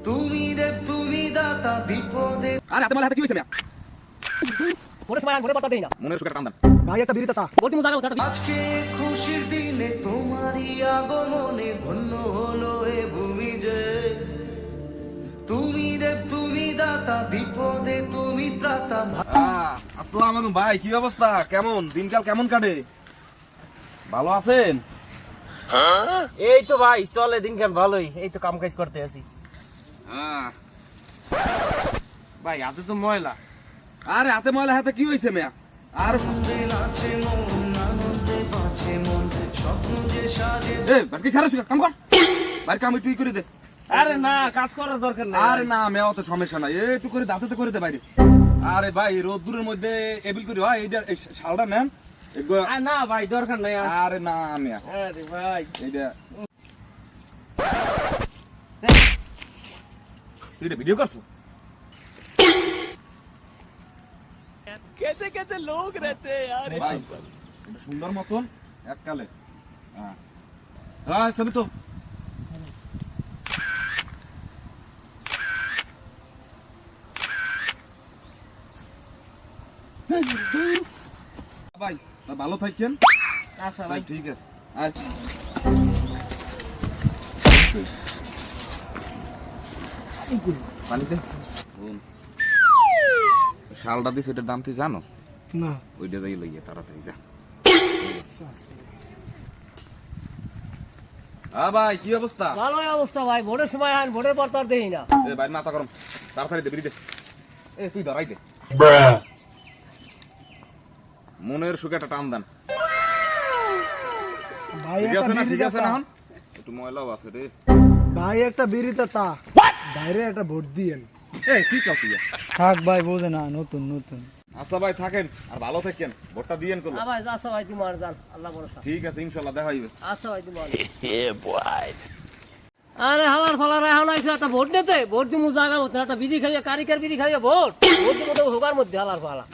তুমি দেব তুমি দাতা বিপদে। আরে হাতে মাল হাতে কি হইছে মিয়া? ওরে সময় ঘুরে পাতা দেই না মনের সুখে টান দেন। ভাই একটা বিড়ি দাতা ওর তুমি জায়গা ওটা আজকে খুশির দিনে তোমারই আগমনে ধন্য হলো এ ভূমি যে। তুমি দেব তুমি দাতা বিপদে তুমি ত্রাতা। আসসালামু আলাইকুম ভাই, কি অবস্থা? কেমন দিনকাল কেমন কাটে? ভালো আছেন? এই তো ভাই চলে দিনখান ভালোই, এই তো কাম কাজ করতে আছি ভাই। হাতে তো ময়লা। আরে হাতে ময়লা হাতে কি হইছে মিয়া? আর নাচে মন আনন্দে বাঁচে মন স্বপ্ন যে সাজে। বাড়ি খারাপ কাম কর, বাড়ি কাম একটু করে দে। আরে না, কাজ করার দরকার নাই। আরে না মেয়া, অত সমস্যা নাই, একটু করে দাঁতে করে দে বাইরে। আরে ভাই রোদ্দুরের মধ্যে এবিল করি হয়, এইটা শালটা নেন। না ভাই দরকার নাই। আরে না মেয়া, আরে ভাই এইটা তুই ভিডিও করছো? कैसे कैसे लोग रहते हैं यार। ভাই এটা সুন্দর মতন এককালে। হ্যাঁ সবই তো ভাই ভালো থাকেন। আচ্ছা ভাই ঠিক আছে। আর পানিতে শালটা দিস, ওইটার দাম তুই জানো? না ওইটা যাই লইয়া তাড়াতাড়ি যা। ভাই কি অবস্থা? ভালো অবস্থা ভাই। ভোটের সময় আন, ভোটের পর তো আর দেই না। এ ভাই মাথা গরম, তাড়াতাড়ি দে, বেরিয়ে দে। এ তুই দাঁড়াই দে, মনের সুখে একটা টান দেন। ভাই ঠিক আছে না? ঠিক আছে না? এখন একটু ময়লাও আছে রে ভাই একটা বিড়ি দাতা বাইরে একটা ভোট দিয়েন। এ কি কাউ তুই? থাক ভাই বোঝে না, নতুন নতুন। আচ্ছা ভাই থাকেন আর ভালো থাকেন, ভোটটা দিয়েন করলো। ভাই আচ্ছা ভাই তোমার জান, আল্লাহ ভরসা। ঠিক আছে ইনশাল্লাহ দেখা হইবে। আচ্ছা ভাই তোমার আরে হালার ফালার এখন আইছে একটা ভোট নিতে। ভোট দিমু জায়গা মতো একটা বিধি খাইয়ে কারিকার বিধি খাইয়ে ভোট দিমু তো হোকার মধ্যে হালার ফালা।